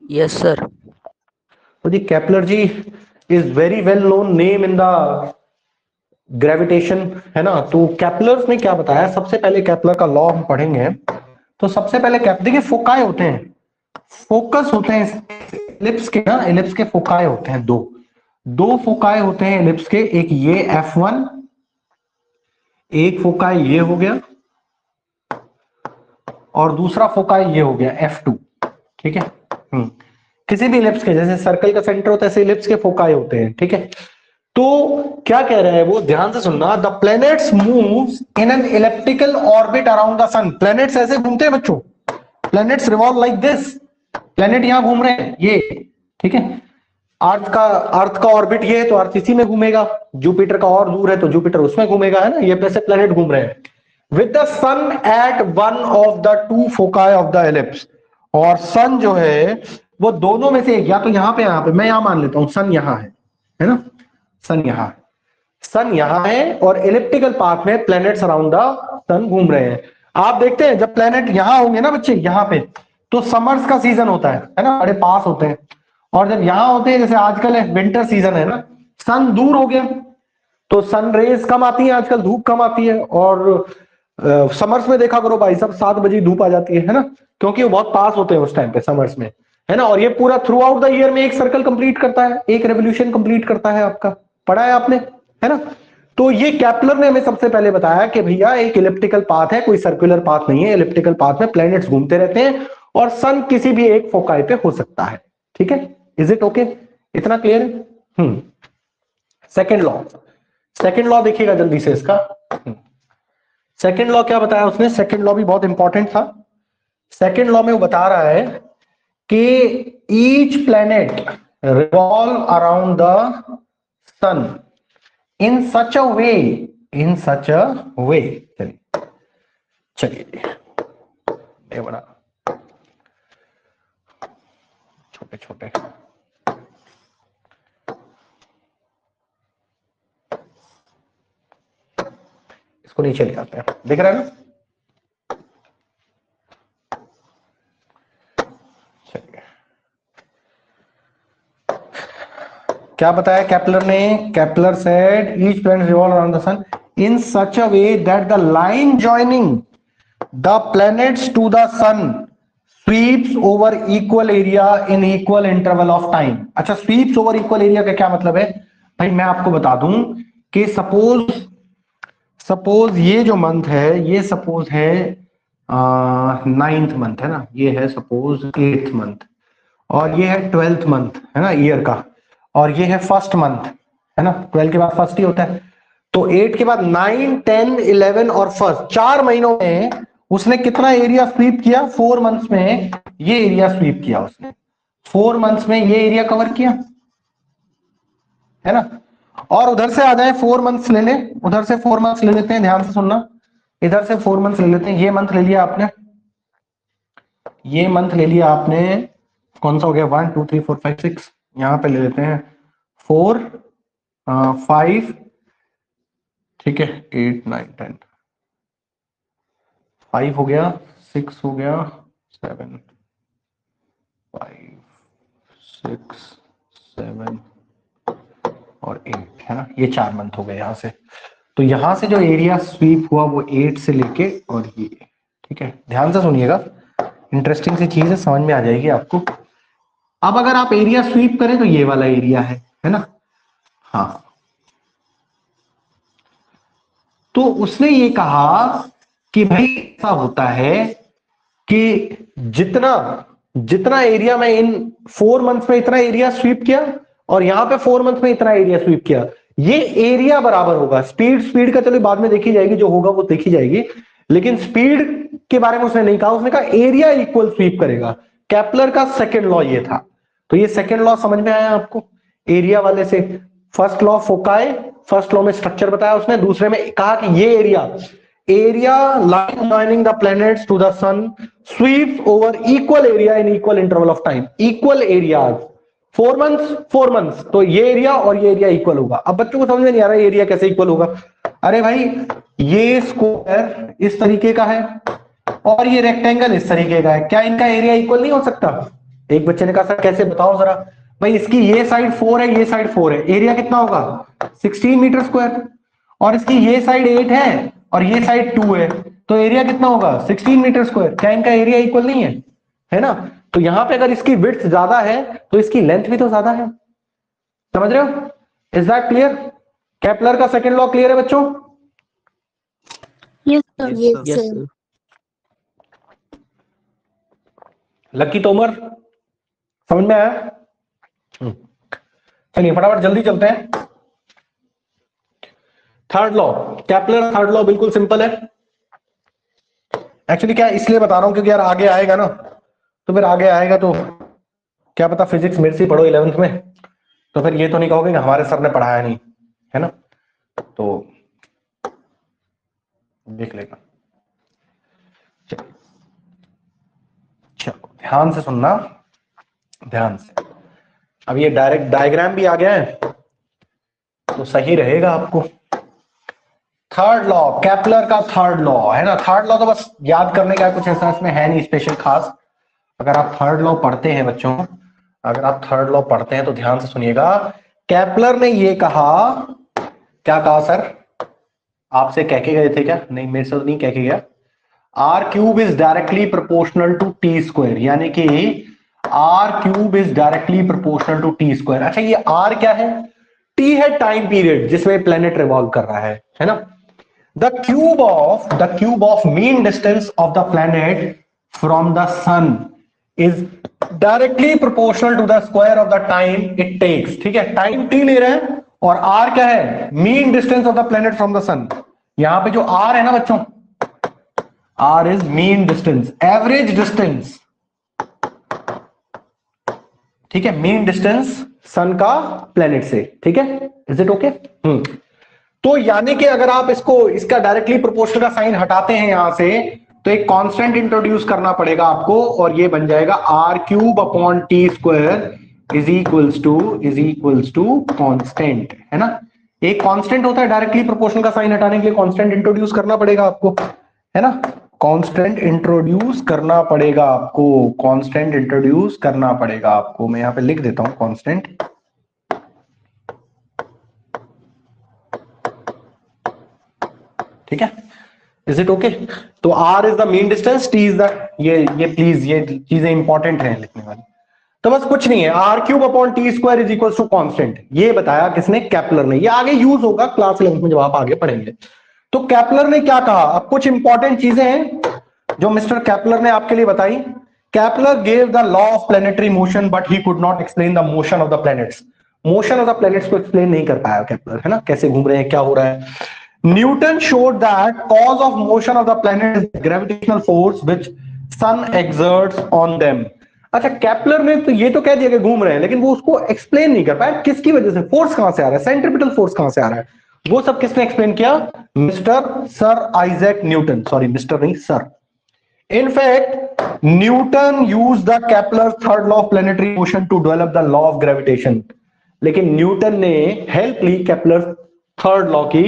Yes, sir. तो जी Kepler ji is very well known name in the gravitation, है ना। तो केपलर ने क्या बताया, सबसे पहले केपलर का लॉ हम पढ़ेंगे। तो सबसे पहले देखिए फोकाई होते हैं, फोकस होते हैं एलिप्स के ना, एलिप्स के फोकाई होते हैं दो, दो फोकाई होते हैं एलिप्स के, एक ये F1, एक फोकाई ये हो गया, और दूसरा फोकाई ये हो गया F2। ठीक है। किसी भी इलिप्स के, जैसे सर्कल का सेंटर होता है ऐसे इलिप्स के फोकाई होते हैं। ठीक है। तो क्या कह रहा है वो, ध्यान से सुनना। The planets moves in an elliptical orbit around the sun. Planets ऐसे घूमते हैं बच्चों, planets revolve like this. Planet यहां घूम रहे हैं ये, ठीक है। अर्थ का ऑर्बिट ये है तो अर्थ इसी में घूमेगा, जुपिटर का और दूर है तो जुपिटर उसमें घूमेगा, है ना। ये पैसे प्लैनेट घूम रहे हैं with the sun at one of the two foci of the ellipse. और सन जो है वो दोनों में से एक, या तो यहां पे मैं यहां मान लेता हूं सन यहां है ना, सन यहां है, सन यहां है, और इलिप्टिकल पाथ में प्लैनेट्स अराउंड द सन घूम रहे हैं। आप देखते हैं जब प्लैनेट यहां होंगे ना बच्चे, यहां पे, तो समर्स का सीजन होता है ना, बड़े पास होते हैं। और जब यहां होते हैं, जैसे आजकल है विंटर सीजन है ना, सन दूर हो गया तो सन रेज कम आती है, आजकल धूप कम आती है। और समर्स में देखा करो भाई साहब, 7 बजे धूप आ जाती है ना, क्योंकि वो बहुत पास होते हैं उस टाइम पे समर्स में, है ना। और ये पूरा थ्रू आउट द ईयर में एक सर्कल कंप्लीट करता है, एक रेवोल्यूशन कंप्लीट करता है, आपका पढ़ा है आपने, है ना। तो ये केपलर ने हमें सबसे पहले बताया कि भैया एक इलिप्टिकल पाथ है, कोई सर्कुलर पाथ नहीं है, इलिप्टिकल पाथ में प्लैनेट्स घूमते रहते हैं और सन किसी भी एक फोकाई पे हो सकता है। ठीक है, इज इट ओके, इतना क्लियर है। सेकेंड लॉ, सेकेंड लॉ देखिएगा जल्दी से इसका। सेकेंड लॉ क्या बताया उसने, सेकेंड लॉ भी बहुत इंपॉर्टेंट था। सेकेंड लॉ में वो बता रहा है कि each planet revolve around the sun in such a way, in such a way. चलिए चलिए ये बड़ा छोटे छोटे, इसको नीचे ले आते हैं, दिख रहा है ना। चलिए क्या बताया केपलर ने, Kepler said each planet revolve around the sun in such a way that the line joining the planets to the sun sweeps over equal area in equal interval of time. अच्छा, sweeps over equal area का क्या मतलब है भाई, मैं आपको बता दूं कि सपोज सपोज ये जो मंथ है, ये सपोज है 9th मंथ, है ना, ये है सपोज 8th मंथ, और ये है 12th मंथ, है ना, ईयर का, और ये है फर्स्ट मंथ, है ना, 12 के बाद फर्स्ट ही होता है। तो 8 के बाद 9, 10, 11 और फर्स्ट, 4 महीनों में उसने कितना एरिया स्वीप किया, 4 मंथ्स में ये एरिया स्वीप किया उसने, 4 मंथ्स में ये एरिया कवर किया, है ना। और उधर से आ जाए 4 मंथ्स ले ले, उधर से 4 मंथ्स ले लेते हैं, ध्यान से सुनना, इधर से 4 मंथ्स ले लेते हैं। ये मंथ ले लिया आपने, ये मंथ ले लिया आपने, कौन सा हो गया, 1 2 3 4 5 6, यहां पे ले लेते हैं 4 5, ठीक है, 8 9 10, 5 हो गया, 6 हो गया, 7 5 6 7 और 8, है ना, ये 4 मंथ हो गए यहां से। तो यहां से जो एरिया स्वीप हुआ वो 8 से लेके और ये, ठीक है, ध्यान से सुनिएगा, इंटरेस्टिंग सी चीज है, समझ में आ जाएगी आपको। अब अगर आप एरिया स्वीप करें तो ये वाला एरिया है ना, हाँ। तो उसने ये कहा कि भाई ऐसा होता है कि जितना जितना एरिया में इन 4 मंथ्स में इतना एरिया स्वीप किया, और यहां पे 4 मंथ में इतना एरिया स्वीप किया, ये एरिया बराबर होगा। स्पीड स्पीड का चलो बाद में देखी जाएगी, जो होगा वो देखी जाएगी, लेकिन स्पीड के बारे में उसने नहीं कहा, उसने कहा एरिया इक्वल स्वीप करेगा। केपलर का सेकेंड लॉ ये था। तो ये सेकेंड लॉ समझ में आया आपको, एरिया वाले से। First law foci, first law में स्ट्रक्चर बताया उसने, दूसरे में कहा कि ये area line joining the planets to the sun sweeps over equal area in equal interval of time, equal areas, 4 months, तो ये एरिया और ये एरिया इक्वल होगा। अब बच्चों को समझ में नहीं आ रहा है एरिया कैसे इक्वल होगा। अरे भाई, ये स्क्वायर इस तरीके का है और ये रेक्टेंगल इस तरीके का है, क्या इनका एरिया इक्वल नहीं हो सकता? एक बच्चे ने कहा सर कैसे बताओ जरा, भाई इसकी ये साइड 4 है, ये साइड 4 है, एरिया कितना होगा 16 मीटर स्क्वायर, और इसकी ये साइड 8 है और ये साइड 2 है, तो एरिया कितना होगा 16 मीटर स्क्वायर। क्या इनका एरिया इक्वल नहीं है ना? तो यहां पे अगर इसकी विड्थ ज्यादा है तो इसकी लेंथ भी तो ज्यादा है, समझ रहे हो? Is that clear? केपलर का सेकंड लॉ क्लियर है बच्चों? Yes, sir. लकी तोमर समझ में आया? चलिए फटाफट जल्दी चलते हैं। Third law, Kepler third law बिल्कुल सिंपल है। एक्चुअली क्या इसलिए बता रहा हूं क्योंकि यार आगे आएगा ना, तो फिर आगे आएगा तो क्या पता फिजिक्स मेरे से पढ़ो 11th में, तो फिर ये तो नहीं कहोगे कि हमारे सर ने पढ़ाया नहीं, है ना? तो देख लेगा। चलो ध्यान से सुनना, ध्यान से। अब ये डायरेक्ट डायग्राम भी आ गया है तो सही रहेगा आपको। थर्ड लॉ, केपलर का थर्ड लॉ है ना। थर्ड लॉ तो बस याद करने का कुछ ऐसा इसमें है नहीं स्पेशल खास। अगर आप थर्ड लॉ पढ़ते हैं बच्चों, अगर आप थर्ड लॉ पढ़ते हैं तो ध्यान से सुनिएगा। केपलर ने ये कहा, क्या कहा सर? आपसे कह के गए थे क्या? नहीं मेरे से तो नहीं कह के गया। R cube is directly proportional to T square, यानी कि R cube is directly proportional to T square. अच्छा ये आर क्या है? टी है टाइम पीरियड जिसमें प्लेनेट रिवॉल्व कर रहा है ना? The cube of mean distance of the planet from the sun is directly proportional to the square of the time it takes. ठीक है, टाइम टी ले रहे हैं और आर क्या है? Mean distance of the planet from the sun. यहां पे जो आर है ना बच्चों, R is mean distance, average distance. ठीक है, मीन डिस्टेंस सन का प्लेनेट से। ठीक है, इज इट ओके? तो यानी कि अगर आप इसका डायरेक्टली प्रोपोर्शनल का साइन हटाते हैं यहां से, तो एक कांस्टेंट इंट्रोड्यूस करना पड़ेगा आपको और ये बन जाएगा R cube upon T square is equals to constant, है ना? एक कांस्टेंट होता है डायरेक्टली प्रोपोर्शनल का साइन हटाने के लिए, कांस्टेंट इंट्रोड्यूस करना पड़ेगा आपको, है ना? कांस्टेंट इंट्रोड्यूस करना पड़ेगा आपको, कांस्टेंट इंट्रोड्यूस करना पड़ेगा आपको। मैं यहां पे लिख देता हूं कांस्टेंट। ठीक है, इज इट ओके? तो R is the mean distance, T is the, ये प्लीज ये चीजें इंपॉर्टेंट हैं लिखने वाली। तो बस कुछ नहीं है, R cube upon T square is equal to constant. ये बताया किसने? केपलर ने। ये आगे यूज होगा क्लास 11 में जब आप आगे पढ़ेंगे। तो केपलर ने क्या कहा? अब कुछ इंपॉर्टेंट चीजें हैं जो मिस्टर केपलर ने आपके लिए बताई। Kepler gave the law of planetary motion but he could not explain the motion of the planets. Motion of the planets को एक्सप्लेन नहीं कर पाया केपलर, है ना? कैसे घूम रहे हैं, क्या हो रहा है। Newton showed that cause of motion of the planet is the gravitational force which sun exerts on them. अच्छा, केपलर ने तो ये तो कह दिया कि घूम रहे हैं, लेकिन वो उसको एक्सप्लेन नहीं कर पाया किसकी वजह से, फोर्स कहां से आ रहा है, सेंट्रिपिटल फोर्स कहां से आ रहा है। वो सब किसने एक्सप्लेन किया? Mister sir Isaac Newton, sorry mister नहीं sir. In fact, Newton used the Kepler's third law of planetary motion to develop the law of gravitation. लेकिन न्यूटन ने हेल्प ली केपलर थर्ड लॉ की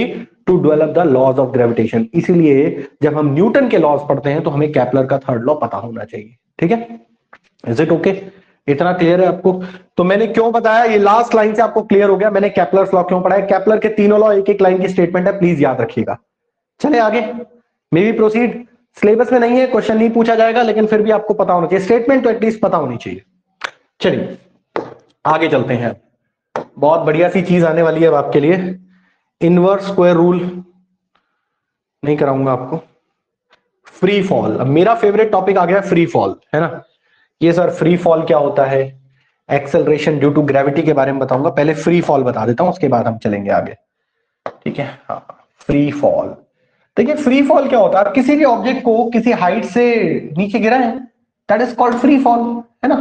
to develop the laws of gravitation. इसीलिए जब हम Newton के laws पढ़ते हैं तो हमें केपलर का थर्ड लॉ पता होना चाहिए। ठीक है, इज इट ओके? इतना क्लियर है आपको? तो मैंने क्यों बताया, ये लास्ट लाइन से आपको क्लियर हो गया मैंने केपलर लॉ क्यों पढ़ा है। केपलर के तीनों लॉ एक एक लाइन की स्टेटमेंट है, प्लीज याद रखिएगा। चले आगे, मे बी प्रोसीड। सिलेबस में नहीं है, क्वेश्चन नहीं पूछा जाएगा, लेकिन फिर भी आपको पता होना चाहिए, स्टेटमेंट तो एटलीस्ट पता होनी चाहिए। चलिए आगे चलते हैं। बहुत बढ़िया सी चीज आने वाली है अब आपके लिए, इनवर्स स्क्वायर रूल नहीं कराऊंगा आपको। फ्री फॉल, अब मेरा फेवरेट टॉपिक आ गया फ्री फॉल, है ना? ये सर फ्री फॉल क्या होता है, एक्सेलरेशन ड्यू टू ग्रेविटी के बारे में बताऊंगा। पहले फ्री फॉल बता देता हूं, उसके बाद हम चलेंगे आगे। ठीक है, हाँ फ्री फॉल। देखिए फ्री फॉल क्या होता है, आप किसी भी ऑब्जेक्ट को किसी हाइट से नीचे गिरा है, that is called free fall, है ना?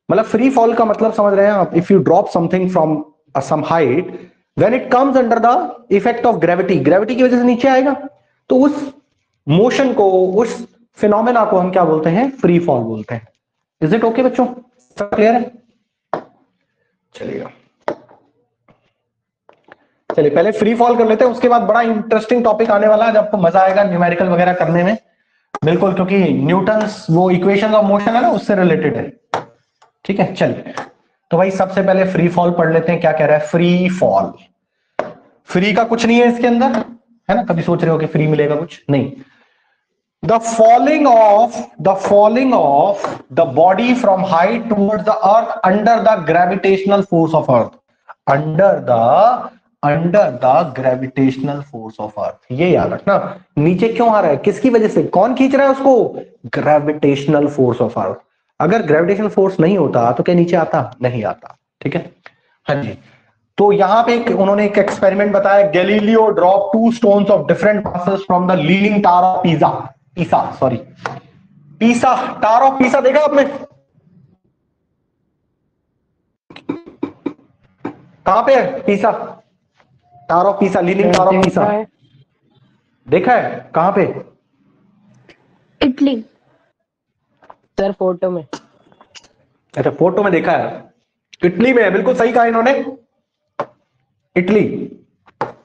मतलब फ्री फॉल का मतलब समझ रहे हैं आप, if you drop something from some height, when it comes under the effect of gravity, gravity की वजह से नीचे आएगा, तो उस मोशन को, उस फिनोमेना को हम क्या बोलते हैं? फ्री फॉल बोलते हैं। इज इट ओके बच्चों? सब क्लियर है? चलिएगा, चलिए पहले फ्री फॉल कर लेते हैं, उसके बाद बड़ा इंटरेस्टिंग टॉपिक आने वाला है जब आपको मजा आएगा न्यूमेरिकल वगैरह करने में। बिल्कुल, क्योंकि न्यूटन्स वो इक्वेशन ऑफ मोशन है ना, उससे रिलेटेड है। ठीक है, चलिए तो भाई सबसे पहले फ्री फॉल पढ़ लेते हैं। क्या कह रहा है फ्री फॉल? फ्री का कुछ नहीं है इसके अंदर, है ना? कभी सोच रहे हो कि फ्री मिलेगा, कुछ नहीं। The falling of the body from height towards the earth under the gravitational force of earth. Under the gravitational force of earth. ये याद रखना। नीचे क्यों आ रहा है, किसकी वजह से, कौन खींच रहा है उसको? Gravitational force of earth. अगर ग्रेविटेशनल फोर्स नहीं होता तो क्या नीचे आता? नहीं आता। ठीक है, हाँ जी। तो यहां पे उन्होंने एक एक्सपेरिमेंट बताया। Galileo drop 2 stones of different masses from the leaning tower of Pisa. Tower of Pisa देखा आपने? कहां पे है पीसा? Tower of Pisa, leaning tower of Pisa देखा है? कहां पे? इटली सर, फोटो में। अच्छा, फोटो में देखा है, इटली में है। बिल्कुल सही कहा इन्होंने, इटली।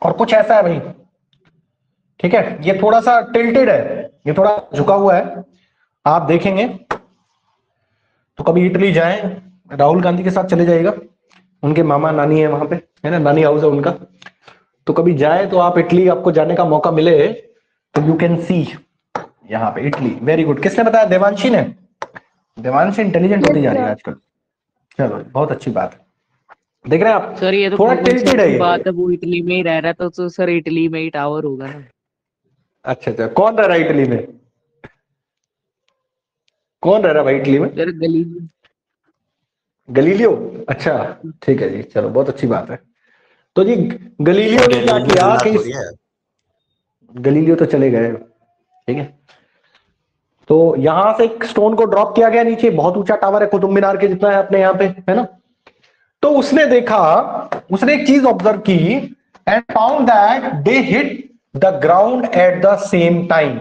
और कुछ ऐसा है भाई, ठीक है। ये थोड़ा सा टिल्टेड है, ये थोड़ा झुका हुआ है, आप देखेंगे तो। कभी इटली जाएं, राहुल गांधी के साथ चले जाइएगा, उनके मामा नानी है वहां पे, है ना, नानी हाउस है उनका। तो कभी जाए तो आप इटली, आपको जाने का मौका मिले तो यू कैन सी यहाँ पे इटली। Very good. किसने बताया? देवांशी ने। देवांशी इंटेलिजेंट होती जा रही है आजकल। चलो, बहुत अच्छी बात है। देख रहे हैं आप, सर ये तो थोड़ा टिल्टेड है ये। बात है, वो इटली में ही रह रहा था तो सर इटली में ही टावर होगा ना। अच्छा अच्छा, कौन रह रहा है इटली में? कौन रह रहा है भाई इटली में? सर गली। गलीलियो। अच्छा, ठीक है जी, चलो बहुत अच्छी बात है। तो जी गलीलियो ने क्या किया कि गलीलियो तो चले गए, ठीक है। तो यहां से एक स्टोन को ड्रॉप किया गया नीचे, बहुत ऊंचा टावर है, कुतुब मीनार के जितना है अपने यहाँ पे, है ना। तो उसने देखा, उसने एक चीज ऑब्जर्व की and found that they hit the ground at the same time.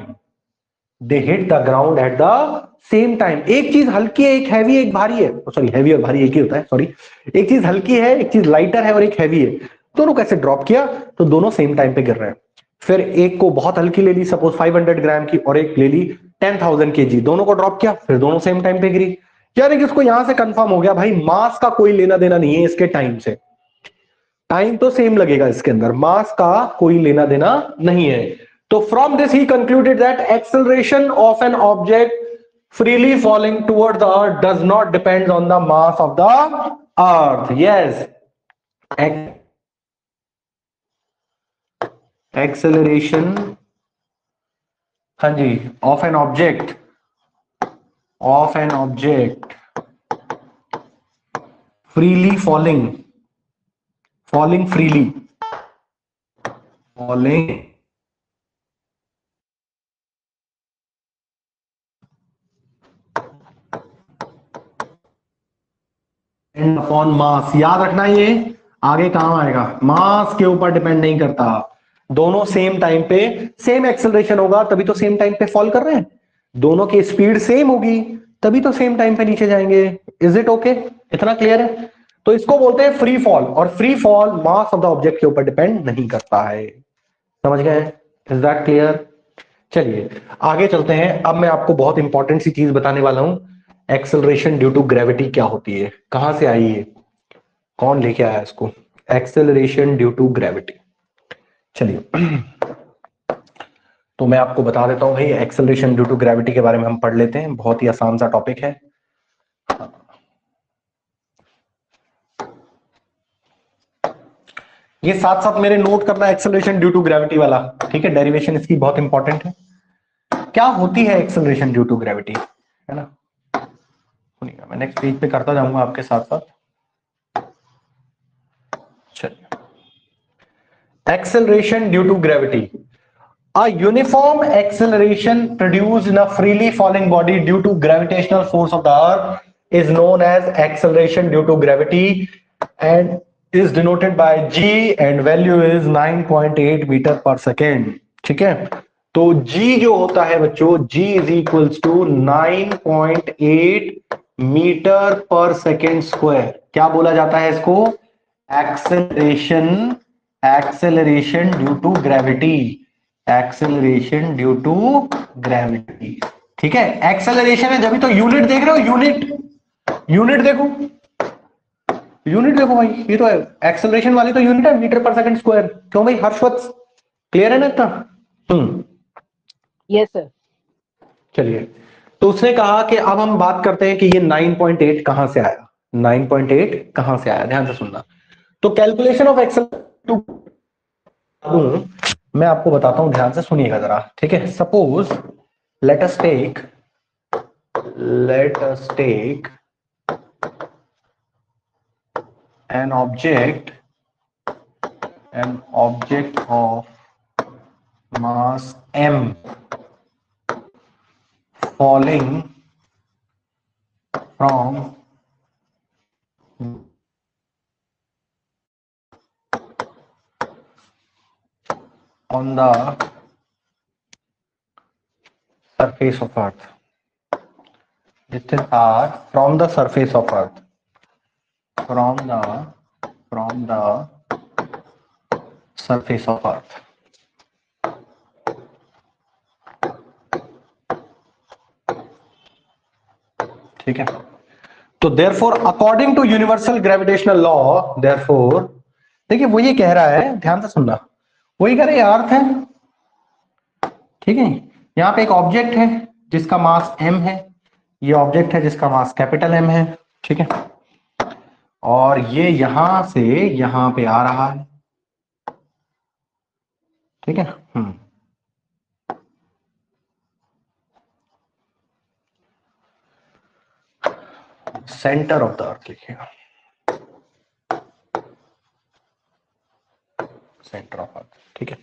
They hit the ground at the same time. एक चीज हल्की है, एक हैवी है, एक भारी है। सॉरी, हैवी और भारी एक ही होता है, सॉरी। एक चीज हल्की है, एक चीज लाइटर है और एक हैवी है। दोनों कैसे ड्रॉप किया? तो दोनों सेम टाइम पे गिर रहे हैं। फिर एक को बहुत हल्की ले ली, सपोज 500 ग्राम की, और एक ले ली 10,000 kg। दोनों को ड्रॉप किया, फिर दोनों सेम टाइम पे गिरी। यानी कि उसको यहां से कंफर्म हो गया भाई, मास का कोई लेना देना नहीं है इसके टाइम से। टाइम तो सेम लगेगा इसके अंदर, मास का कोई लेना देना नहीं है। तो from this he concluded that acceleration of an object freely falling toward the earth does not depend on the mass of the earth. Yes, acceleration, हाँ जी, of an object freely falling freely depend upon mass. याद रखना, ये आगे काम आएगा, मास के ऊपर depend नहीं करता। दोनों सेम टाइम पे सेम एक्सेलरेशन होगा, तभी तो सेम टाइम पे फॉल कर रहे हैं। दोनों की स्पीड सेम होगी, तभी तो सेम टाइम पे नीचे जाएंगे। Is it okay? इतना क्लियर है? तो इसको बोलते हैं फ्री फॉल, और free fall mass of the object के ऊपर डिपेंड नहीं करता है। समझ गए? Is that clear? चलिए आगे चलते हैं। अब मैं आपको बहुत इंपॉर्टेंट सी चीज बताने वाला हूं। एक्सेलरेशन ड्यू टू ग्रेविटी क्या होती है, कहां से आई है, कौन लेके आया इसको? Acceleration due to gravity. चलिए तो मैं आपको बता देता हूं भाई, एक्सेलरेशन ड्यू टू ग्रेविटी के बारे में हम पढ़ लेते हैं। बहुत ही आसान सा टॉपिक है। ये साथ साथ मेरे नोट करना, एक्सेलरेशन ड्यू टू ग्रेविटी वाला, ठीक है। डेरिवेशन इसकी बहुत इंपॉर्टेंट है। क्या होती है एक्सेलरेशन ड्यू टू ग्रेविटी, है ना। मैं नेक्स्ट पेज पे करता जाऊंगा आपके साथ साथ। चलिए, acceleration due to gravity. A uniform acceleration produced in a freely falling body due to gravitational force of the earth is known as acceleration due to gravity and is denoted by g and value is 9.8 metre per second. ठीक है, तो g जो होता है बच्चों, g is equals to 9.8 metre per second square. क्या बोला जाता है इसको? Acceleration due to gravity. Acceleration due to gravity. ठीक है, एक्सेलरेशन है जब भी, तो यूनिट देख रहे हो, यूनिट देखो, यूनिट देखो भाई, ये तो है एक्सेलरेशन वाली, तो यूनिट है मीटर पर सेकंड स्क्वायर। क्यों भाई हर्षवत, क्लियर है ना इतना? Yes sir. चलिए, तो उसने कहा कि अब हम बात करते हैं कि ये 9.8 कहां से आया, 9.8 कहां से आया, ध्यान से सुनना। तो कैलकुलेशन ऑफ एक्सेल मैं आपको बताता हूं, ध्यान से सुनिएगा जरा, ठीक है। Suppose let us take an object of mass m falling from on the surface of earth. Distance r from the surface of earth, from the surface of earth. ठीक है, तो therefore according to universal gravitational law, therefore देखिए वो ये कह रहा है, ध्यान से सुनना, वही कह रहे हैं अर्थ है, ठीक है। यहां पे एक ऑब्जेक्ट है जिसका मास m है, ये ऑब्जेक्ट है जिसका मास कैपिटल M है, ठीक है। और ये यहां से यहां पे आ रहा है, ठीक है। सेंटर ऑफ द अर्थ लिखिएगा, सेंटर ऑफ अर्थ, ठीक है।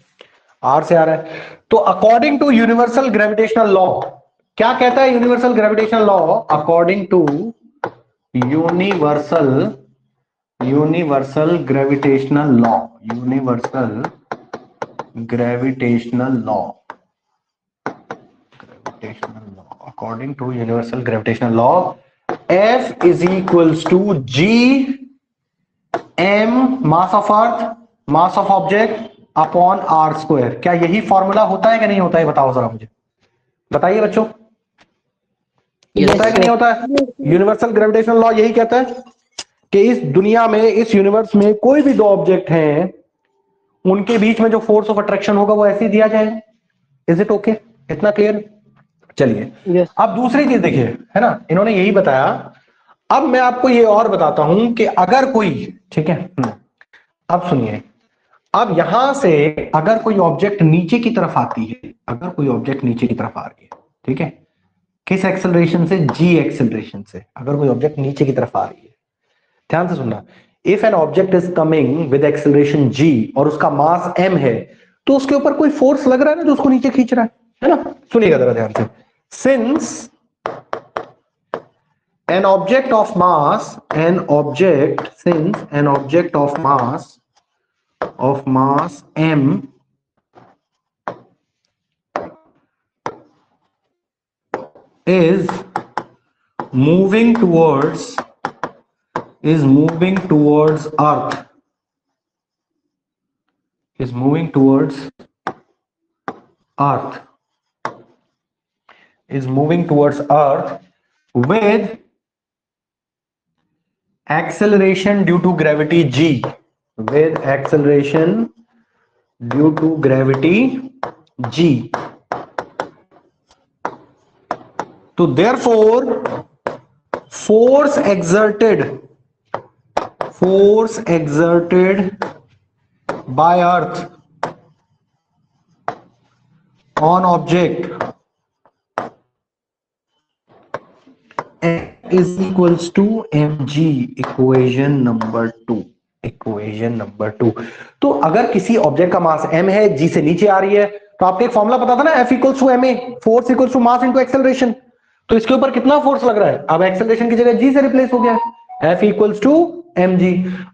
आर से आ रहा है, तो according to universal gravitational law, क्या कहता है universal gravitational law? According to universal gravitational law, according to universal gravitational law, F is equals to G M mass of earth, mass of object upon R square. क्या यही formula होता है कि नहीं होता है? बताओ जरा मुझे, बताइए बच्चों, होता है कि नहीं होता है? यूनिवर्सल ग्रेविटेशनल लॉ यही कहता है कि इस दुनिया में, इस यूनिवर्स में कोई भी दो ऑब्जेक्ट हैं, उनके बीच में जो फोर्स ऑफ अट्रैक्शन होगा वो ऐसे ही दिया जाए। Is it okay? इतना क्लियर? चलिए अब दूसरी चीज देखिए, है ना, इन्होंने यही बताया। अब मैं आपको ये और बताता हूं कि अगर कोई, ठीक है, अब सुनिए, अब यहां से अगर कोई ऑब्जेक्ट नीचे की तरफ आती है, अगर कोई ऑब्जेक्ट नीचे की तरफ आ रही है, ठीक है, किस एक्सेलरेशन से? जी एक्सेलरेशन से। अगर कोई ऑब्जेक्ट नीचे की तरफ आ रही है, ध्यान से सुनना, if an object is coming with acceleration G और उसका मास m है, तो उसके ऊपर कोई फोर्स लग रहा है ना जो उसको नीचे खींच रहा है ना? सुनिएगा जरा ध्यान से। Since an object of mass m is moving towards earth, is moving towards earth with acceleration due to gravity g, with acceleration due to gravity g. तो therefore force exerted by earth on object is equals to mg, equation number 2। तो अगर किसी object का मास m है, g से नीचे आ रही है, तो आपको एक फॉर्मूला पता था ना, F equals to ma, force equals to mass into acceleration. तो इसके ऊपर कितना फोर्स लग रहा है? अब एक्सेलरेशन की जगह g से रिप्लेस हो गया, F इक्वल्स टू mg।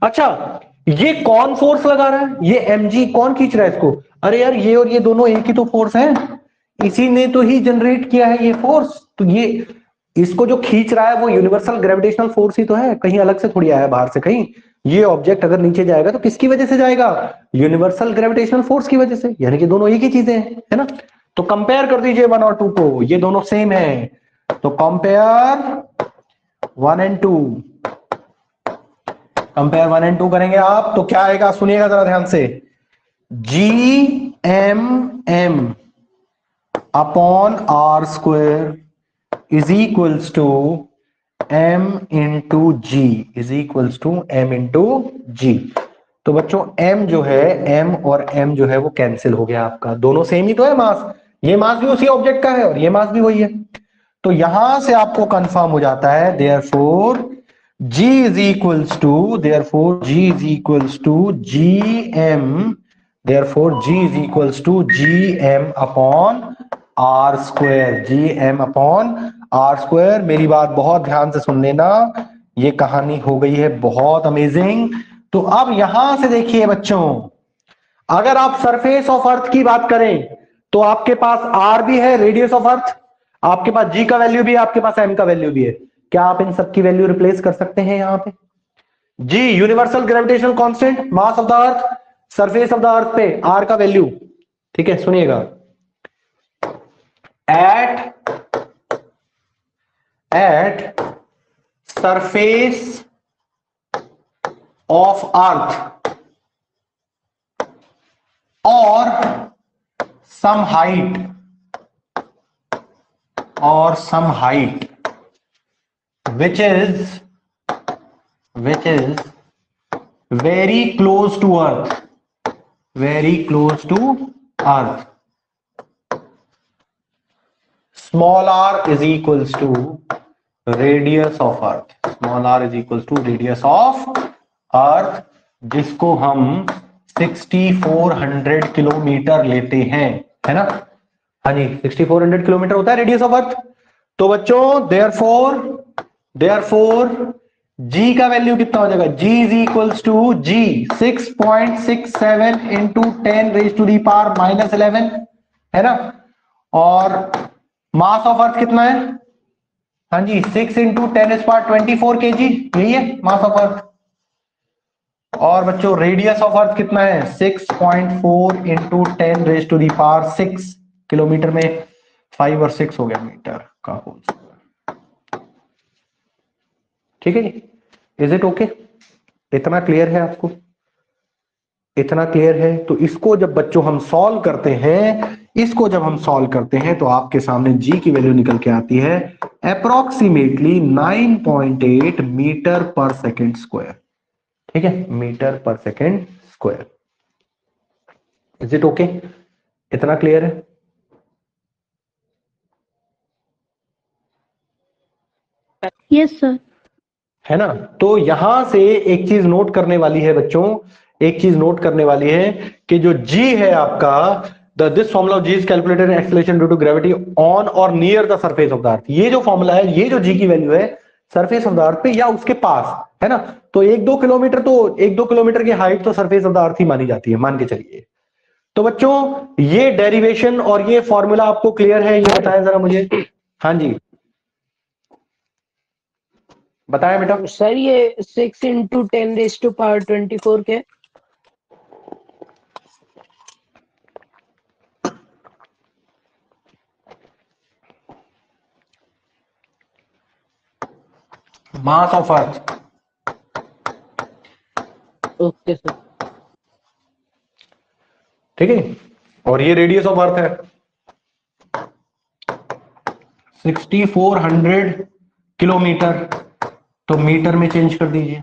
अच्छा, ये कौन फोर्स लगा रहा है? ये mg। कौन खींच रहा है इसको? अरे यार, ये और ये दोनों एक ही तो फोर्स है, इसी ने तो ही जनरेट किया है ये फोर्स। तो ये इसको जो खींच रहा है वो यूनिवर्सल ग्रेविटेशनल फोर्स ही तो है, कहीं अलग से थोड़ी आया बाहर से कहीं। ये ऑब्जेक्ट अगर नीचे जाएगा तो किसकी वजह से जाएगा? यूनिवर्सल ग्रेविटेशनल फोर्स की वजह से, यानी कि दोनों एक ही चीजें हैं, है ना। तो कंपेयर कर दीजिए 1 और 2 को, ये दोनों सेम है, तो कंपेयर 1 एंड 2, कंपेयर 1 एंड 2 करेंगे आप तो क्या आएगा, सुनिएगा जरा ध्यान से। G M M upon R square is equals to m into G, is equals to m into G. तो बच्चों m जो है, m और m जो है वो कैंसिल हो गया आपका, दोनों सेम ही तो है मास, ये मास भी उसी ऑब्जेक्ट का है और ये मास भी वही है। तो यहां से आपको कंफर्म हो जाता है therefore g is equals to, therefore g is equals to gm, therefore g is equals to gm upon R square, gm upon R square. मेरी बात बहुत ध्यान से सुन लेना, ये कहानी हो गई है बहुत अमेजिंग। तो अब यहां से देखिए बच्चों, अगर आप सरफेस ऑफ अर्थ की बात करें तो आपके पास आर भी है, रेडियस ऑफ अर्थ, आपके पास जी का वैल्यू भी है, आपके पास एम का वैल्यू भी है। क्या आप इन सब की वैल्यू रिप्लेस कर सकते हैं यहां पे? G universal gravitational constant, mass of the earth, surface of the earth पे आर का वैल्यू, ठीक है सुनिएगा, एट सरफेस ऑफ अर्थ और some height which is very close to earth, small r is equals to radius of earth, जिसको हम 6400 kilometre लेते हैं, है ना। हाँ जी 6400 किलोमीटर होता है रेडियस ऑफ अर्थ। तो बच्चों देयरफॉर जी का वैल्यू कितना हो जाएगा, G is equals to G 6.67 into 10 raise to the power -11, है ना। और मास ऑफ अर्थ कितना है, हाँ जी 6 इंटू 10⁻24 kg, यही है मास ऑफ अर्थ। और बच्चों रेडियस ऑफ अर्थ कितना है, 6.4 into 10 raise to the power 6, kilometre में 5 और 6 हो गया मीटर का होल स्क्वायर। ठीक है जी, इज इट ओके? इतना क्लियर है आपको? इतना क्लियर है? तो इसको जब बच्चों हम सॉल्व करते हैं, तो आपके सामने जी की वैल्यू निकल के आती है approximately 9.8 metre per second square, ठीक है, metre per second square. Is it okay? इतना क्लियर है? Yes sir. है ना। तो यहां से एक चीज नोट करने वाली है बच्चों, एक चीज नोट करने वाली है कि जो g है आपका, this formula g is calculated acceleration due to gravity on or near the surface of the earth. ये जो फॉर्मूला है, ये जो g की वैल्यू है सरफेस ऑफ द अर्थ पे या उसके पास, है ना। तो 1-2 किलोमीटर की हाइट तो सरफेस ऑफ द अर्थ ही मानी जाती है, मान के चलिए। तो बच्चों ये डेरिवेशन और ये फॉर्मूला आपको क्लियर है, ये बताएं जरा मुझे। हाँ जी बताएं बेटा। सर ये 6 इंटू 10 रेज टू पावर 24 के मास ऑफ अर्थ, ओके सर। ठीक है। और ये रेडियस ऑफ अर्थ है 6400 किलोमीटर, तो मीटर में चेंज कर दीजिए,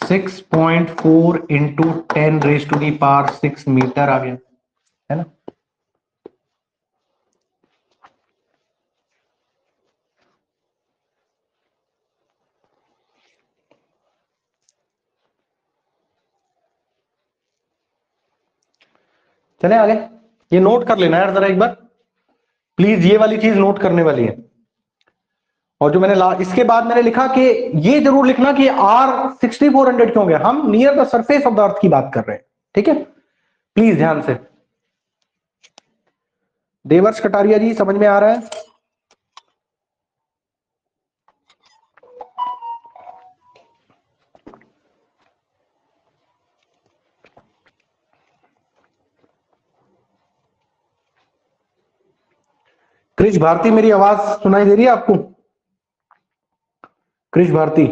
6.4 into 10 raise to the power 6 metre आ गया, है ना। चले आगे, ये नोट कर लेना यार जरा एक बार प्लीज, ये वाली चीज नोट करने वाली है। और जो मैंने इसके बाद मैंने लिखा कि ये जरूर लिखना कि R 6400 क्यों गया, हम near the surface of the अर्थ की बात कर रहे हैं, ठीक है, प्लीज ध्यान से। देवर्ष कटारिया जी समझ में आ रहा है? क्रिश भारती, मेरी आवाज सुनाई दे रही है आपको? क्रिश भारती,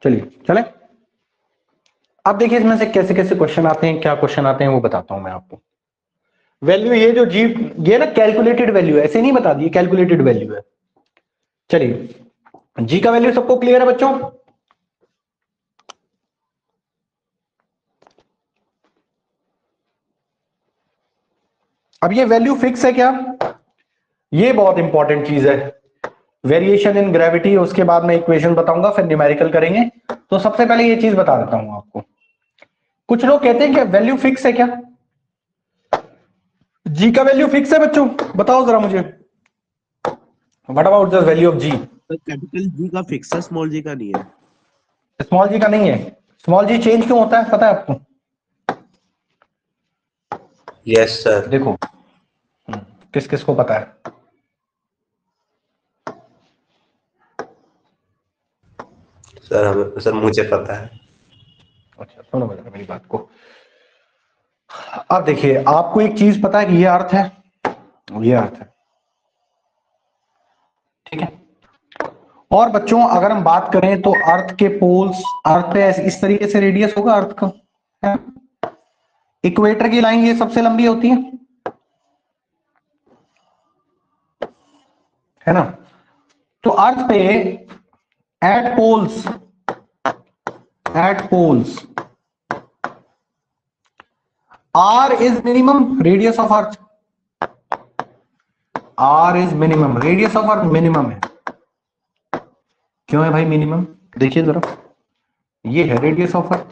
चलिए चले। अब देखिए इसमें से कैसे कैसे क्वेश्चन आते हैं, क्या क्वेश्चन आते हैं वो बताता हूं मैं आपको। वैल्यू ये जो जी, ये ना कैलकुलेटेड वैल्यू है, ऐसे नहीं बता दी, कैलकुलेटेड वैल्यू है। चलिए जी का वैल्यू सबको क्लियर है बच्चों? अब ये वैल्यू फिक्स है क्या? ये बहुत इंपॉर्टेंट चीज है। वेरिएशन इन ग्रेविटी, उसके बाद मैं इक्वेशन बताऊंगा, फिर न्यूमेरिकल करेंगे। तो सबसे पहले ये चीज बता देता हूं आपको। कुछ लोग कहते हैं कि वैल्यू फिक्स है क्या? जी का वैल्यू फिक्स है बच्चों? बताओ जरा मुझे। What about the value of g? Capital G का फिक्स है, स्मॉल जी का नहीं है। स्मॉल जी का नहीं है। स्मॉल जी चेंज क्यों होता है पता है आपको? Yes sir. देखो किस किस को पता है? सर मुझे पता है। अच्छा सुनो मेरी बात को। अब देखिए आपको एक चीज पता है कि ये अर्थ है, ये अर्थ है, ठीक है। और बच्चों अगर हम बात करें तो अर्थ के पोल्स, अर्थ पे इस तरीके से रेडियस होगा अर्थ का, है? इक्वेटर की लाइन ये सबसे लंबी होती है ना? तो अर्थ पे at poles R is minimum radius of earth, R is minimum radius of earth minimum है। क्यों है भाई मिनिमम? देखिए जरा, ये है रेडियस ऑफ अर्थ,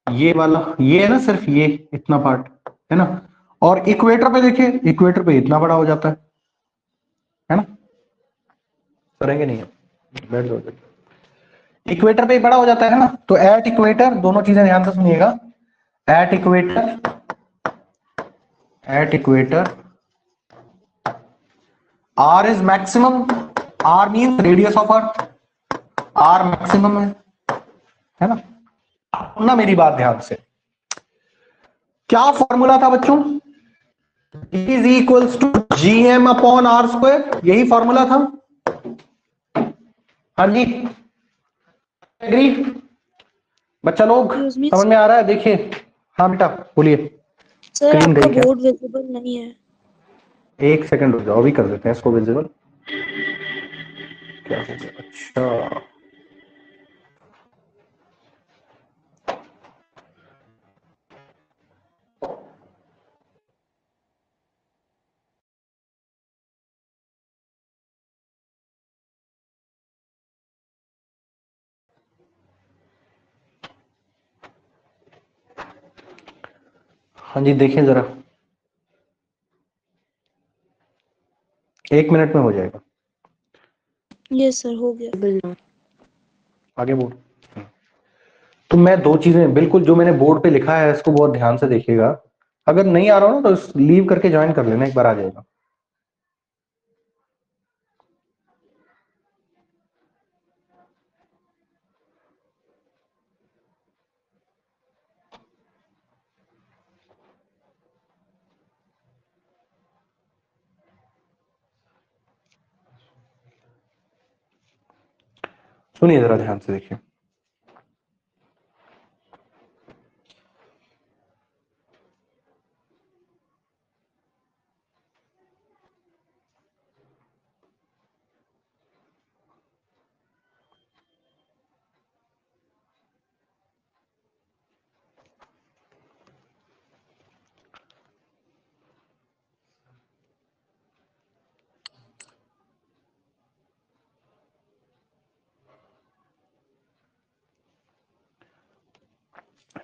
ये वाला, ये है ना सिर्फ ये इतना पार्ट, है ना? और इक्वेटर पे देखिए, इक्वेटर पे इतना बड़ा हो जाता है ना? करेंगे नहीं, बैठ जाओ। इक्वेटर पे बड़ा हो जाता है ना? तो एट इक्वेटर, दोनों चीजें ध्यान से सुनिएगा, at equator R is maximum, R means radius of earth, R maximum है ना? ना मेरी बात ध्यान से, क्या फॉर्मूला था बच्चों? Is equals to GM upon R square, यही फॉर्मूला था। हाँ जी एग्री बच्चा लोग? समझ में आ रहा है? देखिए हाँ बेटा बोलिए। सर स्क्रीन आपका गई क्या? बोर्ड विजिबल नहीं है। एक सेकंड रुक जाओ, अभी कर देते हैं इसको विजिबल। क्या हो गया? अच्छा हाँ जी देखिए जरा, 1 मिनट में हो जाएगा। यस सर हो गया। आगे बोर्ड। तो मैं दो चीजें बिल्कुल जो मैंने बोर्ड पे लिखा है इसको बहुत ध्यान से देखिएगा। अगर नहीं आ रहा हो ना तो लीव करके ज्वाइन कर लेना, एक बार आ जाएगा। सुनिए जरा ध्यान से देखिए।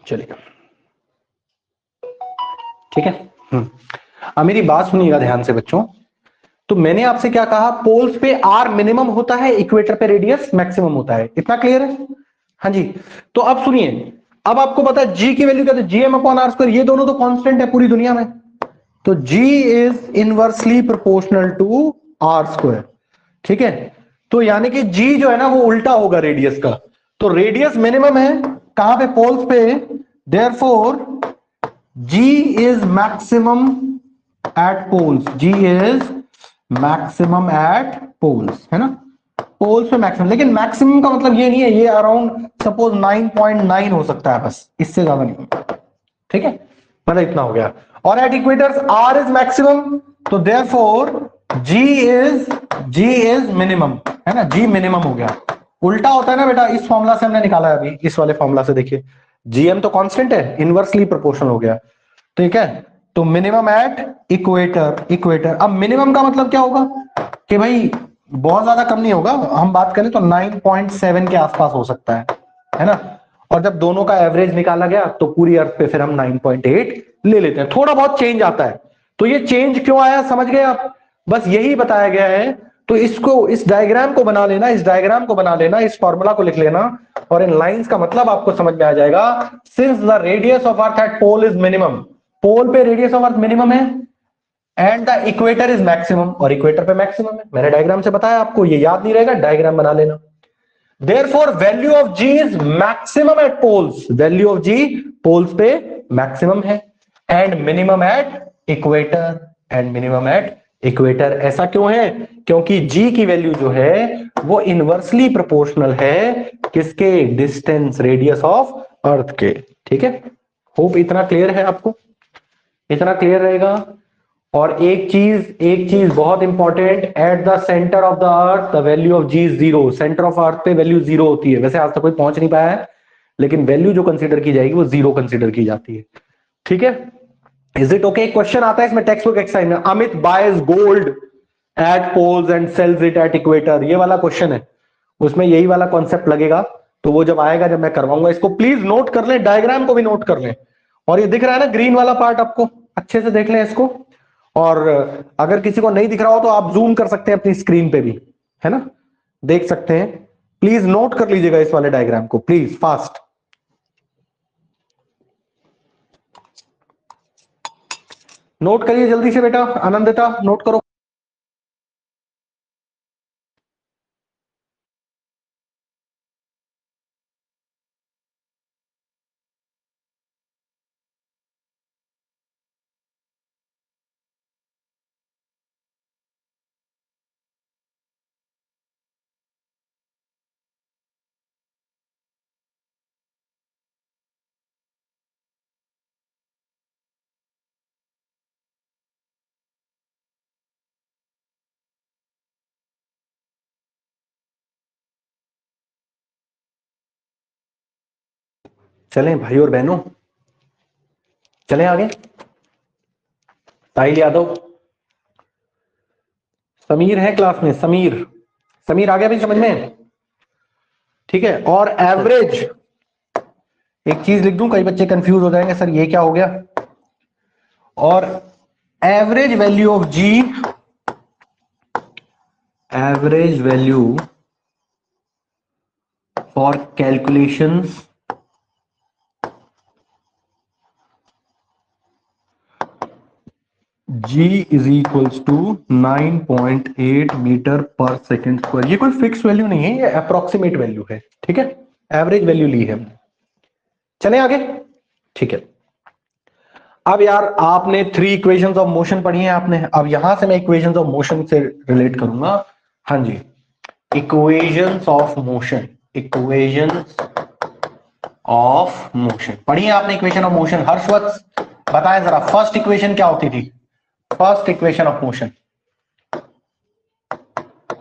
चलिए ठीक है। अब मेरी बात सुनिएगा ध्यान से बच्चों। तो मैंने आपसे क्या कहा, पोल्स पे आर मिनिमम होता है, इक्वेटर पे रेडियस मैक्सिमम होता है, इतना क्लियर है? हाँ जी। तो अब सुनिए, अब आपको पता है जी की वैल्यू क्या है? GM अपॉन R स्क्वायर, ये दोनों तो कांस्टेंट है पूरी दुनिया में, तो g is inversely proportional to r square, ठीक है। तो यानी कि g जो है ना वो उल्टा होगा रेडियस का, तो रेडियस मिनिमम है कहां पे, पोल्स पे, therefore g is maximum at poles, g is maximum at poles, है ना, पोल्स पे मैक्सिमम। लेकिन मैक्सिमम का मतलब ये नहीं है, ये अराउंड सपोज 9.9 हो सकता है, बस इससे ज्यादा नहीं, ठीक है, मतलब इतना हो गया। और at equators r is maximum, तो देयरफॉर g इज मिनिमम, है ना, g मिनिमम हो गया। उल्टा होता है ना बेटा, इस फॉर्मूला से हमने निकाला है अभी, इस वाले फॉर्मूला से देखिए, gm तो कांस्टेंट है, इनवर्सली प्रोपोर्शनल हो गया, ठीक है। तो मिनिमम एट इक्वेटर। अब मिनिमम का मतलब क्या होगा कि भाई बहुत ज्यादा कम नहीं होगा, हम बात करें तो 9.7 के आसपास हो सकता है ना। और जब दोनों का एवरेज निकाला गया तो पूरी अर्थ पे फिर हम 9.8 ले लेते हैं, थोड़ा बहुत चेंज आता है। तो ये चेंज क्यों आया समझ गए आप, बस यही बताया गया है। तो इसको, इस डायग्राम को बना लेना, इस फॉर्मूला को लिख लेना, और इन लाइंस का मतलब आपको समझ में आ जाएगा। Since the radius of earth at pole is minimum, pole पे रेडियस ऑफ अर्थ मिनिमम है, and the equator is maximum, और इक्वेटर पे मैक्सिमम है। मैंने डायग्राम से बताया आपको, ये याद नहीं रहेगा, डायग्राम बना लेना। Therefore, value of g is maximum at poles. Value of g poles पे maximum है, and minimum at equator, and minimum at equator। ऐसा क्यों है, क्योंकि g की वैल्यू जो है वो इनवर्सली प्रोपोर्शनल है किसके, डिस्टेंस, रेडियस ऑफ अर्थ के, ठीक है। होप इतना क्लियर है आपको, इतना क्लियर रहेगा। और एक चीज बहुत important, at the centre of the earth the value of g is 0। Centre of earth पे वैल्यू 0 होती है, वैसे आज तक कोई पहुंच नहीं पाया है, लेकिन वैल्यू जो कंसीडर की जाएगी वो 0 कंसीडर की जाती है, ठीक है। Is it okay? क्वेश्चन आता है इसमें टेक्स्ट बुक एक्सरसाइज में, Amit buys gold at poles and sells it at equator, ये वाला क्वेश्चन है, उसमें यही वाला कॉन्सेप्ट लगेगा। तो वो जब आएगा, जब मैं करवाऊंगा, इसको प्लीज नोट कर लें, डायग्राम को भी नोट कर लें। और ये दिख रहा है ना ग्रीन वाला पार्ट, आपको अच्छे से देख लें इसको। और अगर किसी को नहीं दिख रहा हो तो आप जूम कर सकते हैं अपनी स्क्रीन पे भी, है ना, देख सकते हैं। प्लीज नोट कर लीजिएगा इस वाले डायग्राम को, प्लीज फास्ट। नोट करिए जल्दी से बेटा, आनंदिता नोट करो। चलें भाई और बहनों, चलें आगे। साहिल यादव, समीर है क्लास में, समीर आ गया भी समझ में, ठीक है। और एवरेज, एक चीज लिख दूं, कई बच्चे कंफ्यूज हो जाएंगे, सर ये क्या हो गया। और average value of g, average value for calculations G is equals to 9.8 metre per second square. ये कोई फिक्स वैल्यू नहीं है, ये अप्रोक्सीमेट वैल्यू है, ठीक है, एवरेज वैल्यू ली है हमने। चले आगे, ठीक है। अब यार आपने 3 इक्वेशंस ऑफ मोशन पढ़ी हैं आपने, अब यहां से मैं इक्वेशंस ऑफ मोशन से रिलेट करूंगा। हाँ जी, equations of motion, equations of motion पढ़ी है आपने, इक्वेशन ऑफ मोशन। हर्षवत्स बताएं जरा, फर्स्ट इक्वेशन क्या होती थी, फर्स्ट इक्वेशन ऑफ मोशन।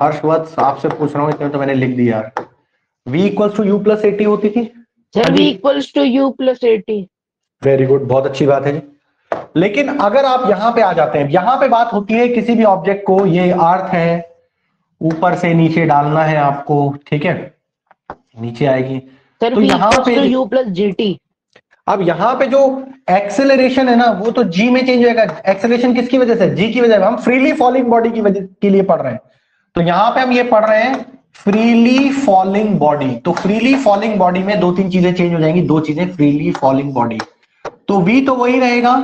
हर्षवत्स आपसे पूछ रहा हूं, इतने तो मैंने लिख दिया यार। v equals to u plus 80 होती थी sir, v equals to u plus 80। Very good, बहुत अच्छी बात है जी। लेकिन अगर आप यहां पे आ जाते हैं, यहां पे बात होती है किसी भी ऑब्जेक्ट को, ये अर्थ है, ऊपर से नीचे डालना है आपको, ठीक है, नीचे आएगी। सर तो v यहाँ इक्वल्स पे टू u प्लस gt। अब यहां पे जो एक्सेलरेशन है ना वो तो g में चेंज होगा। एक्सेलरेशन किसकी वजह से, g की वजह से। हम फ्रीली फॉलिंग बॉडी की वजह के लिए पढ़ रहे हैं, तो यहां पे हम ये पढ़ रहे हैं फ्रीली फॉलिंग बॉडी। तो फ्रीली फॉलिंग बॉडी में 2-3 चीजें चेंज हो जाएंगी, 2 चीजें, फ्रीली फॉलिंग बॉडी। तो v तो वही रहेगा,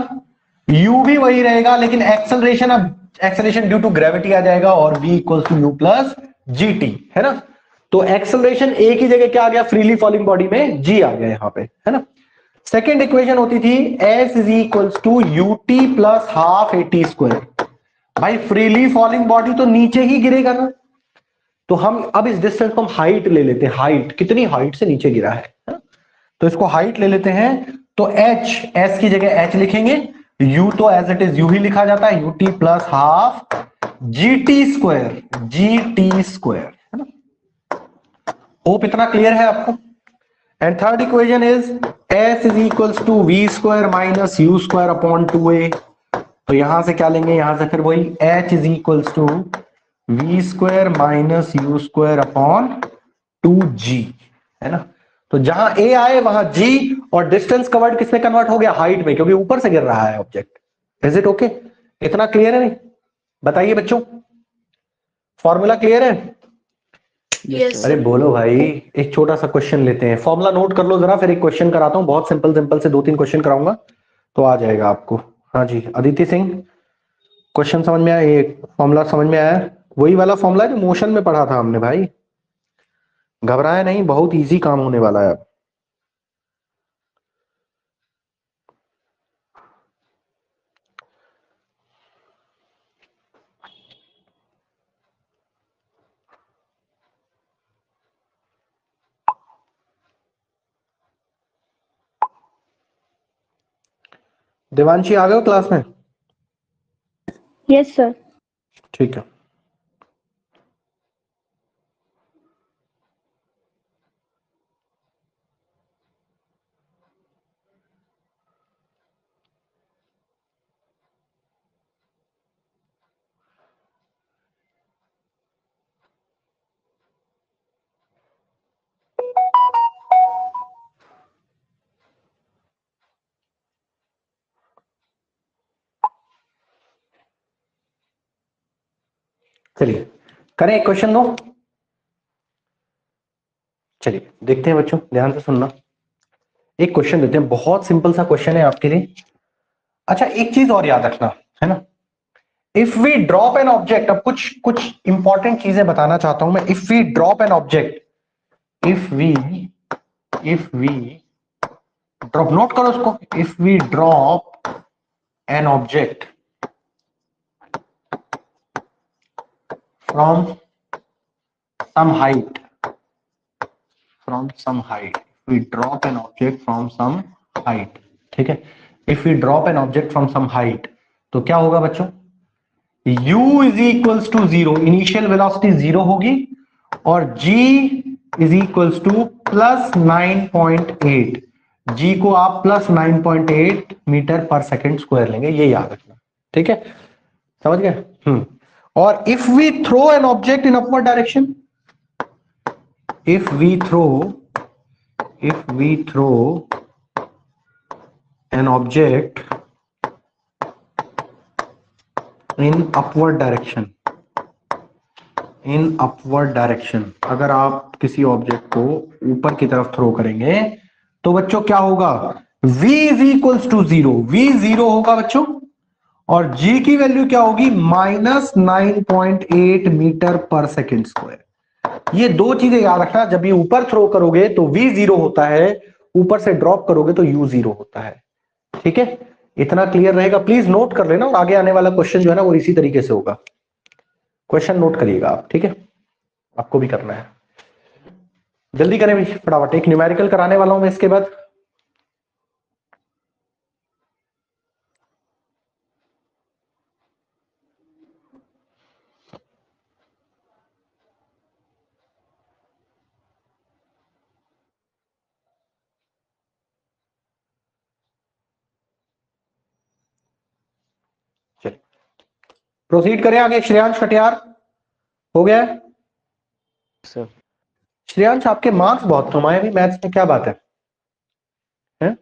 u भी वही रहेगा, लेकिन एक्सेलरेशन, अब एक्सेलरेशन ड्यू टू ग्रेविटी आ जाएगा और v equal to u plus g t, है ना। तो एक्सेलरेशन एक ही जगह क्या आ गया, फ्रीली फॉलिंग बॉडी में g आ गया यहां पे, है ना। सेकेंड इक्वेशन होती थी s is equals to u t plus half a t square. भाई फ्रीली फॉलिंग बॉडी तो नीचे ही गिरेगा ना, तो हम अब इस डिस्टेंस को हम हाइट ले लेते हैं, हाइट कितनी हाइट से नीचे गिरा है, तो इसको हाइट ले लेते हैं। तो h, s की जगह h लिखेंगे, u तो एज इट इज u ही लिखा जाता है, ut plus half g t square, है ना। होप इतना क्लियर है आपको। And third equation is s is equals to v square minus u square upon 2a। तो यहां से क्या लेंगे, यहां से फिर वही h is equals to v square minus u square upon 2g, है ना। तो जहां a आए वहां g, और डिस्टेंस कवर्ड किसमें कन्वर्ट हो गया, हाइट में, क्योंकि ऊपर से गिर रहा है ऑब्जेक्ट। इज इट ओके, इतना क्लियर है नहीं, बताइए बच्चों, फॉर्मूला क्लियर है। यस अरे सर। बोलो भाई, एक छोटा सा क्वेश्चन लेते हैं, फॉर्मूला नोट कर लो जरा, फिर एक क्वेश्चन कराता हूं, बहुत सिंपल सिंपल से 2-3 क्वेश्चन कराऊंगा तो आ जाएगा आपको। हाँ जी अदिति सिंह, क्वेश्चन समझ में आया, एक फॉर्मूला समझ में आया, वही वाला फॉर्मूला जो मोशन में पढ़ा था हमने भाई, घबराया नहीं, बहुत इजी काम होने वाला है अब। देवांशी आ गए हो क्लास में? Yes sir. ठीक है। चलिए करें एक क्वेश्चन दो, चलिए देखते हैं बच्चों, ध्यान से सुनना। एक क्वेश्चन देते हैं, बहुत सिंपल सा क्वेश्चन है आपके लिए। अच्छा एक चीज और याद रखना, है ना, if we drop an object, अब कुछ कुछ इंपॉर्टेंट चीजें बताना चाहता हूं मैं। If we drop an object, if we drop, note करो उसको, if we drop an object from some height, we drop an object from some height, ठीक है। if we drop an object from some height, तो क्या होगा बच्चों, u is equals to 0, initial velocity 0 होगी, और g is equals to plus 9.8, g को आप plus 9.8 metre per second square लेंगे, ये याद रखना, ठीक है, समझ गए। और if we throw an object in upward direction, if we throw an object in upward direction, अगर आप किसी ऑब्जेक्ट को ऊपर की तरफ थ्रो करेंगे तो बच्चों क्या होगा, v is equals to 0, v 0 होगा बच्चों, और g की वैल्यू क्या होगी, minus 9.8 metre per second square. ये दो चीजें याद रखना, जब ये ऊपर थ्रो करोगे तो v 0 होता है, ऊपर से ड्रॉप करोगे तो u 0 होता है, ठीक है, इतना क्लियर रहेगा, प्लीज नोट कर लेना, और आगे आने वाला क्वेश्चन जो है ना वो इसी तरीके से होगा, क्वेश्चन नोट करिएगा आप, ठीक है, आपको भी करना है, जल्दी करें भाई फटाफट, एक न्यूमेरिकल कराने वाला हूं मैं इसके बाद। प्रोसीड करें आगे, श्रेयांश कटियार हो गया है सर। श्रेयांश आपके मार्क्स बहुत कम आए अभी मैथ्स में, क्या बात है, हैं?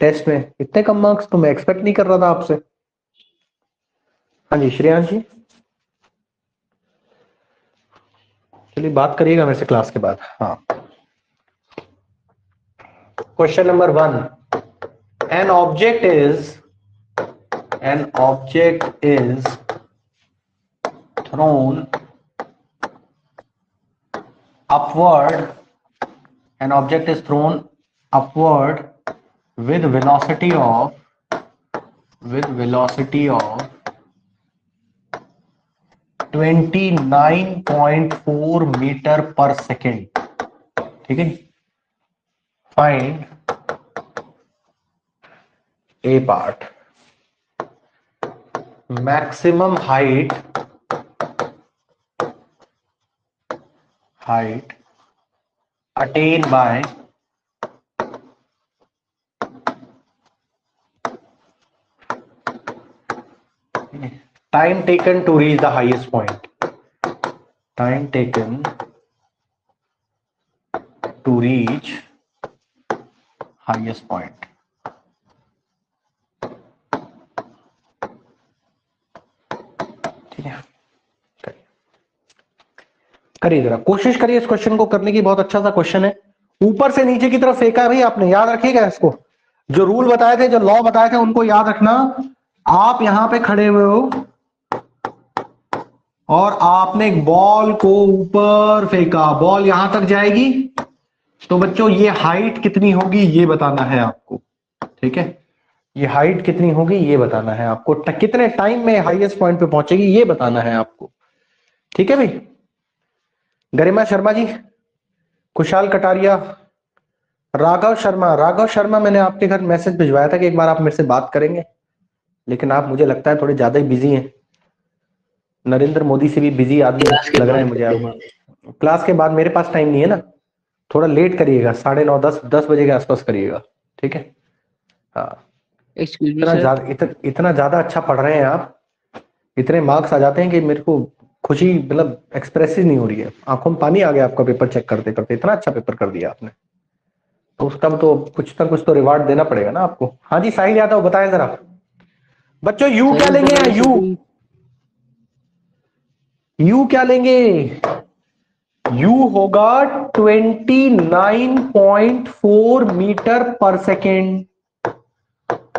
टेस्ट में इतने कम मार्क्स तो मैं एक्सपेक्ट नहीं कर रहा था आपसे। हाँ जी श्रेयांश जी, चलिए बात करिएगा मेरे से क्लास के बाद। हाँ question number 1, N object is an object is thrown upward, an object is thrown upward with velocity of 29.4 metre per second. ठीक है, find A part, maximum height attain bye time taken to reach the highest point, time taken to reach highest point। ठीक है, करिए जरा कोशिश करिए इस question को करने की, बहुत अच्छा सा क्वेश्चन है। ऊपर से नीचे की तरफ फेंका है भाई आपने, याद रखिएगा इसको, जो रूल बताए थे, जो लॉ बताए थे, उनको याद रखना। आप यहां पे खड़े हुए हो और आपने एक बॉल को ऊपर फेंका, बॉल यहां तक जाएगी, तो बच्चों ये हाइट कितनी होगी ये बताना है आपको। ठीक है, ये हाइट कितनी होगी ये बताना है आपको, कितने टाइम में हाईएस्ट पॉइंट पे पहुंचेगी ये बताना है आपको। ठीक है भाई, गरिमा शर्मा जी, कुशाल कटारिया, राघव शर्मा, मैंने आपके घर मैसेज भिजवाया था कि एक बार आप मेरे से बात करेंगे, लेकिन आप मुझे लगता है थोड़े ज्यादा ही बिजी हैं। नरेंद्र मोदी से भी बिजी आदमी लग रहा है मुझे आप। क्लास के बाद मेरे पास टाइम नहीं है ना, थोड़ा लेट करिएगा, 9:30 10 बजे के आसपास करिएगा। ठीक है, हाँ, इतना ज्यादा अच्छा पढ़ रहे हैं आप, इतने मार्क्स आ जाते हैं कि मेरे को खुशी मतलब एक्सप्रेस ही नहीं हो रही है, आंखों में पानी आ गया आपका पेपर चेक करते करते, इतना अच्छा पेपर कर दिया आपने, तो उसका तो कुछ ना कुछ तो रिवार्ड देना पड़ेगा ना आपको। हाँ जी साहिल यादव, बताएं जरा बच्चों, यू क्या लेंगे? यू क्या लेंगे? यू होगा 29.4 मीटर पर सेकेंड,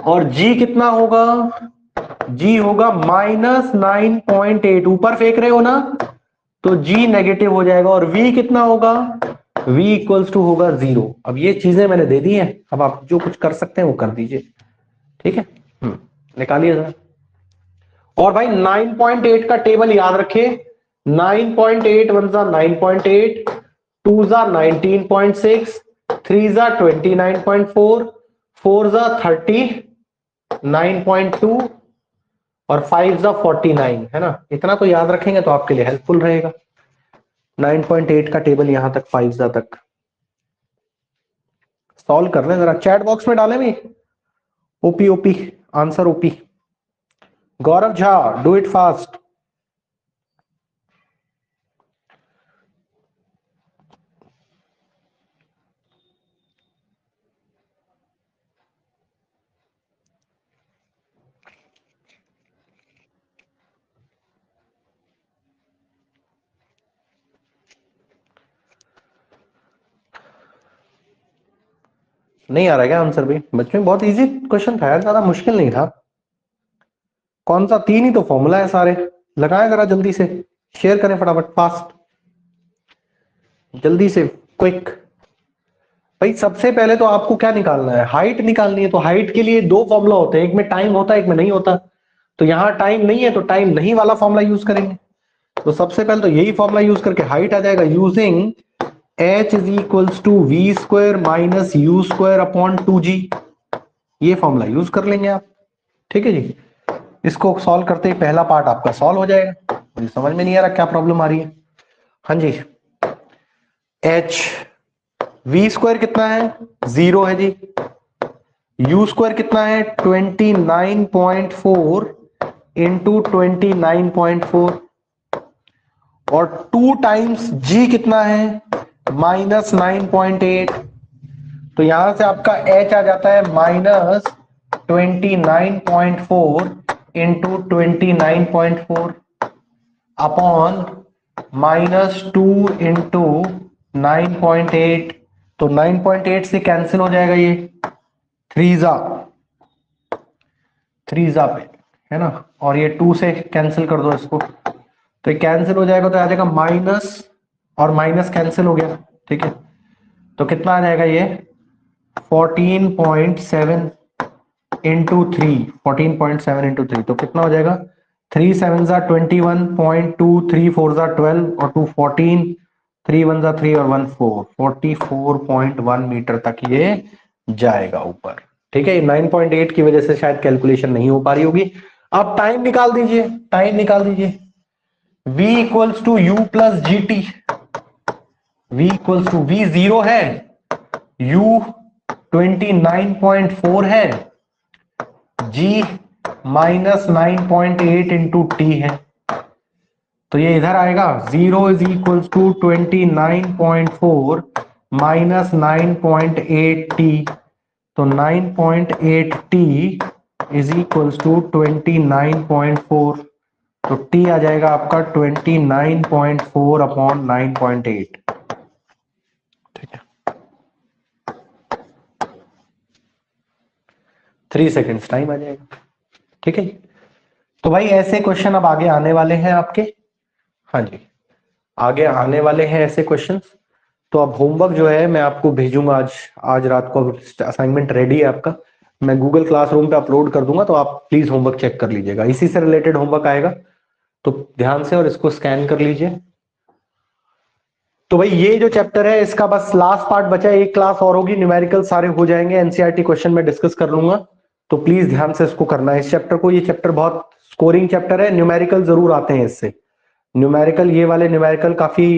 और जी कितना होगा? जी होगा -9.8। ऊपर फेंक रहे हो ना, तो जी नेगेटिव हो जाएगा, और वी कितना होगा? v इक्वल्स टू होगा 0। अब ये चीजें मैंने दे दी हैं, अब आप जो कुछ कर सकते हैं वो कर दीजिए। ठीक है, निकालिए जरा। और भाई 9.8 का टेबल याद रखिए, 9.8 1 जा 9.8, 2 जा 19.6, 3 जा 29.4, 4 जा 39.2 और 5 जा 49, है ना? इतना तो याद रखेंगे तो आपके लिए हेल्पफुल रहेगा। 9.8 का टेबल यहां तक 5 जा तक सॉल्व कर लें, जरा चैट बॉक्स में डालें भी OP answer OP. Gaurav Jha, do it fast. नहीं आ रहा क्या आंसर भी? बच्चों बहुत इजी क्वेश्चन था यार, ज्यादा मुश्किल नहीं था। कौन सा? 3 ही तो फॉर्मूला है सारे, लगाएं जरा जल्दी से, शेयर करें फटाफट, फास्ट, जल्दी से, क्विक। भाई सबसे पहले तो आपको क्या निकालना है? हाइट निकालनी है। तो हाइट के लिए 2 फॉर्मूला होते हैं, एक में टाइम होता है, एक में नहीं होता। तो यहां टाइम नहीं है तो टाइम नहीं वाला फॉर्मूला यूज करेंगे। तो सबसे पहले तो यही फॉर्मूला यूज करके हाइट आ जाएगा, using h is equals to v square minus u square upon 2g। ये फॉर्मूला यूज कर लेंगे आप। ठीक है जी, इसको सॉल्व करते ही पहला पार्ट आपका सॉल्व हो जाएगा। मुझे समझ में नहीं आ रहा क्या प्रॉब्लम आ रही है। हाँ जी, h वी स्क्वायर कितना है? 0 है जी। यू स्क्वायर कितना है? 29.4 इंटू 29.4, और 2 टाइम्स g कितना है? -9.8। तो यहां से आपका h आ जाता है -29.4 इंटू 29.4 अपॉन -2 इंटू 9.8। तो 9.8 से कैंसिल हो जाएगा ये, 3 जा पे है ना, और ये 2 से कैंसिल कर दो इसको, तो ये कैंसिल हो जाएगा, तो आ जाएगा माइनस और माइनस कैंसिल हो गया, ठीक है। तो कितना आ जाएगा ये 14.7 इंटू 3, 14.7 इंटू 3, तो कितना हो जाएगा 3 7 जा 21.2, 3 4 जा 12 और 2 14, 3 1 जा 3 और 1 4, 44.1 मीटर तक ये जाएगा ऊपर, ठीक है। ये 9.8 की वजह से शायद कैलकुलेशन नहीं हो पा रही होगी। अब टाइम निकाल दीजिए, टाइम निकाल दीजिए। v equals to u plus g t, v equals to v 0 है, u 29.4 है, g माइनस 9.8 इंटू टी है, तो ये इधर आएगा 0 is equals to 29.4 minus 9.8 t, तो 9.8 टी इज इक्वल्स टू 29.4, तो टी आ जाएगा आपका 29.4 अपॉन 9.8, ठीक है। 3 सेकेंड्स टाइम आ जाएगा, ठीक है। तो भाई ऐसे क्वेश्चन अब आगे आने वाले हैं आपके, हाँ जी आगे आने वाले हैं ऐसे क्वेश्चंस। तो अब होमवर्क जो है मैं आपको भेजूंगा आज रात को, असाइनमेंट रेडी है आपका, मैं गूगल क्लासरूम पे अपलोड कर दूंगा, तो आप प्लीज होमवर्क चेक कर लीजिएगा, इसी से रिलेटेड होमवर्क आएगा, तो ध्यान से और इसको स्कैन कर लीजिए। तो भाई ये जो चैप्टर है इसका बस लास्ट पार्ट बचा है, एक क्लास और होगी, न्यूमेरिकल सारे हो जाएंगे, एनसीईआरटी क्वेश्चन में डिस्कस कर लूंगा, तो प्लीज ध्यान से इसको करना है इस चैप्टर को। ये चैप्टर बहुत स्कोरिंग चैप्टर है, न्यूमेरिकल जरूर आते हैं इससे, न्यूमेरिकल ये वाले न्यूमेरिकल काफी